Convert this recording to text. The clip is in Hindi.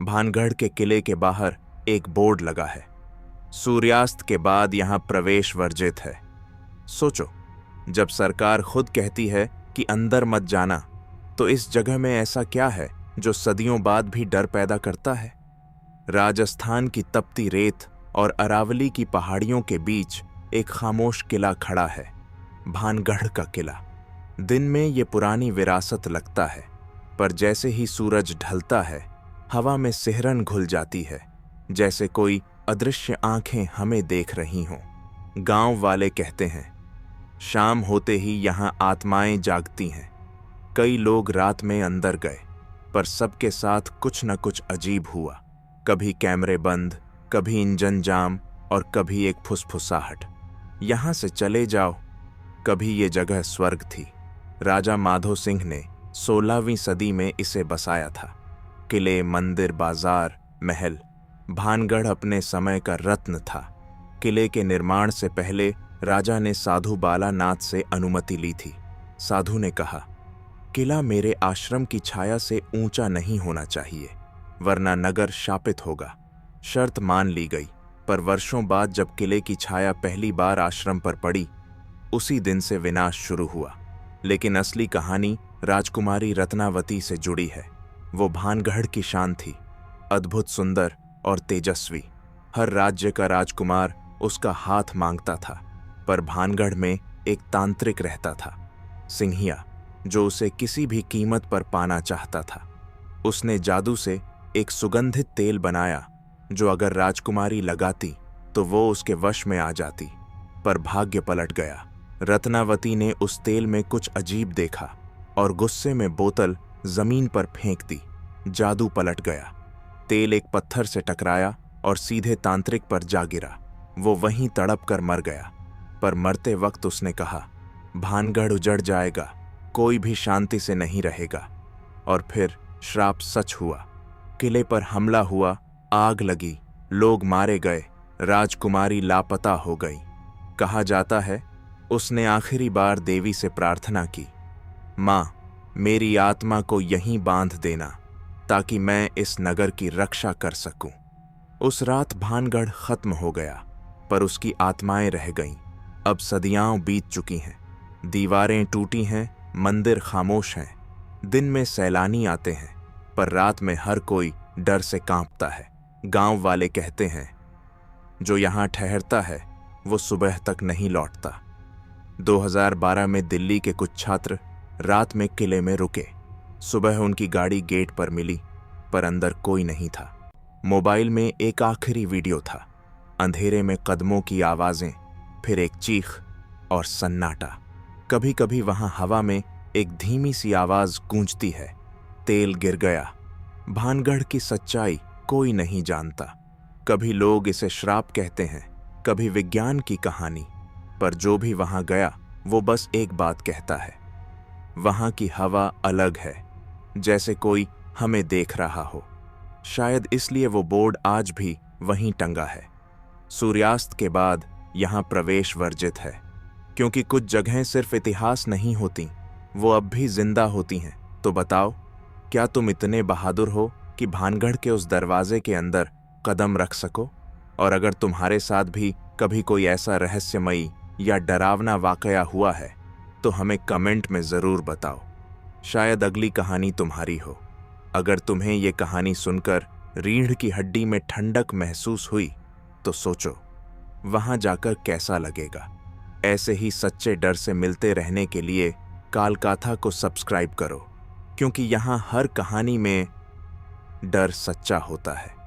भानगढ़ के किले के बाहर एक बोर्ड लगा है, सूर्यास्त के बाद यहां प्रवेश वर्जित है। सोचो, जब सरकार खुद कहती है कि अंदर मत जाना, तो इस जगह में ऐसा क्या है जो सदियों बाद भी डर पैदा करता है? राजस्थान की तपती रेत और अरावली की पहाड़ियों के बीच एक खामोश किला खड़ा है, भानगढ़ का किला। दिन में ये पुरानी विरासत लगता है, पर जैसे ही सूरज ढलता है, हवा में सिहरन घुल जाती है, जैसे कोई अदृश्य आंखें हमें देख रही हों। गांव वाले कहते हैं, शाम होते ही यहां आत्माएं जागती हैं। कई लोग रात में अंदर गए, पर सबके साथ कुछ न कुछ अजीब हुआ। कभी कैमरे बंद, कभी इंजन जाम और कभी एक फुसफुसाहट, यहां से चले जाओ। कभी ये जगह स्वर्ग थी। राजा माधो सिंह ने 16वीं सदी में इसे बसाया था। किले, मंदिर, बाजार, महल, भानगढ़ अपने समय का रत्न था। किले के निर्माण से पहले राजा ने साधु बालानाथ से अनुमति ली थी। साधु ने कहा, किला मेरे आश्रम की छाया से ऊंचा नहीं होना चाहिए, वरना नगर शापित होगा। शर्त मान ली गई, पर वर्षों बाद जब किले की छाया पहली बार आश्रम पर पड़ी, उसी दिन से विनाश शुरू हुआ। लेकिन असली कहानी राजकुमारी रत्नावती से जुड़ी है। वो भानगढ़ की शान थी, अद्भुत सुंदर और तेजस्वी। हर राज्य का राजकुमार उसका हाथ मांगता था, पर भानगढ़ में एक तांत्रिक रहता था, सिंहिया, जो उसे किसी भी कीमत पर पाना चाहता था। उसने जादू से एक सुगंधित तेल बनाया, जो अगर राजकुमारी लगाती तो वो उसके वश में आ जाती। पर भाग्य पलट गया। रत्नावती ने उस तेल में कुछ अजीब देखा और गुस्से में बोतल जमीन पर फेंक दी। जादू पलट गया। तेल एक पत्थर से टकराया और सीधे तांत्रिक पर जा गिरा। वो वहीं तड़प कर मर गया। पर मरते वक्त उसने कहा, भानगढ़ उजड़ जाएगा, कोई भी शांति से नहीं रहेगा। और फिर श्राप सच हुआ। किले पर हमला हुआ, आग लगी, लोग मारे गए, राजकुमारी लापता हो गई। कहा जाता है उसने आखिरी बार देवी से प्रार्थना की, माँ, मेरी आत्मा को यहीं बांध देना, ताकि मैं इस नगर की रक्षा कर सकूं। उस रात भानगढ़ खत्म हो गया, पर उसकी आत्माएं रह गईं। अब सदियां बीत चुकी हैं, दीवारें टूटी हैं, मंदिर खामोश हैं। दिन में सैलानी आते हैं, पर रात में हर कोई डर से कांपता है। गांव वाले कहते हैं, जो यहां ठहरता है वो सुबह तक नहीं लौटता। 2012 में दिल्ली के कुछ छात्र रात में किले में रुके। सुबह उनकी गाड़ी गेट पर मिली, पर अंदर कोई नहीं था। मोबाइल में एक आखिरी वीडियो था। अंधेरे में कदमों की आवाजें, फिर एक चीख और सन्नाटा। कभी कभी वहां हवा में एक धीमी सी आवाज गूंजती है, तेल गिर गया। भानगढ़ की सच्चाई कोई नहीं जानता। कभी लोग इसे श्राप कहते हैं, कभी विज्ञान की कहानी। पर जो भी वहां गया वो बस एक बात कहता है, वहां की हवा अलग है, जैसे कोई हमें देख रहा हो। शायद इसलिए वो बोर्ड आज भी वहीं टंगा है, सूर्यास्त के बाद यहां प्रवेश वर्जित है। क्योंकि कुछ जगहें सिर्फ इतिहास नहीं होती, वो अब भी जिंदा होती हैं। तो बताओ, क्या तुम इतने बहादुर हो कि भानगढ़ के उस दरवाजे के अंदर कदम रख सको? और अगर तुम्हारे साथ भी कभी कोई ऐसा रहस्यमयी या डरावना वाकया हुआ है, तो हमें कमेंट में जरूर बताओ। शायद अगली कहानी तुम्हारी हो। अगर तुम्हें ये कहानी सुनकर रीढ़ की हड्डी में ठंडक महसूस हुई, तो सोचो वहां जाकर कैसा लगेगा। ऐसे ही सच्चे डर से मिलते रहने के लिए कालकाथा को सब्सक्राइब करो, क्योंकि यहाँ हर कहानी में डर सच्चा होता है।